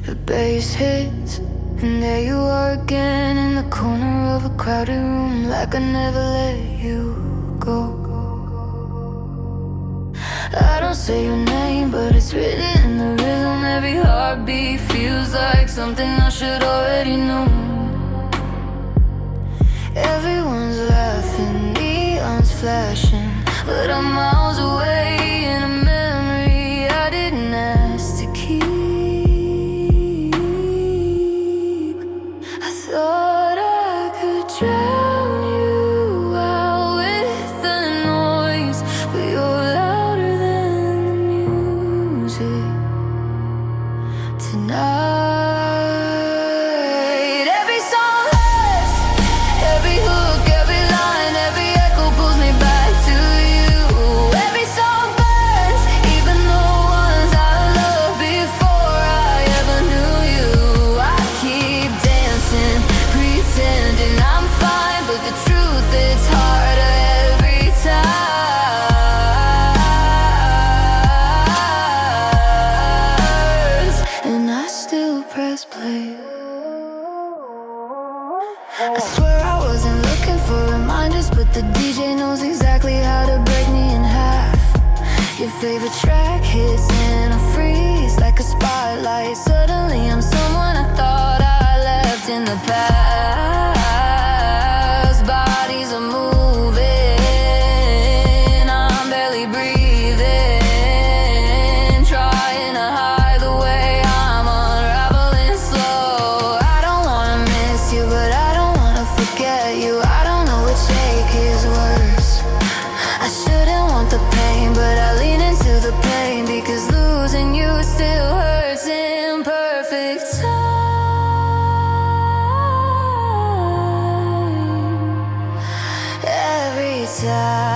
the bass hits, and there you are again in the corner of a crowded room, like I never let you go. I don't say your name, but it's written in the rhythm. Every heartbeat feels like something I should already know. Everyone's laughing, neon's flashing, but I'm miles away in a memory I didn't ask to keep. I thought I could drown you out with the noise, but you're louder than the music tonight. Every song hurts, every hook, every line, every echo pulls me back to you. Every song burns, even the ones I loved before I ever knew you. I keep dancing, pretending I'm fine, but the truth is harder every time. And I still press play. I swear I wasn't looking for reminders, but the DJ knows exactly how to break me in half. Your favorite track hits and I freeze like a spotlight. Suddenly I'm someone I thought I left in the past. Bodies are moving, I'm barely breathing, trying to hide the way I'm unraveling slow. I don't wanna miss you, but I don't wanna forget you. I don't know which ache is worse. I shouldn't want the pain, but I lean into the pain, because losing you still hurts in perfect time. Every time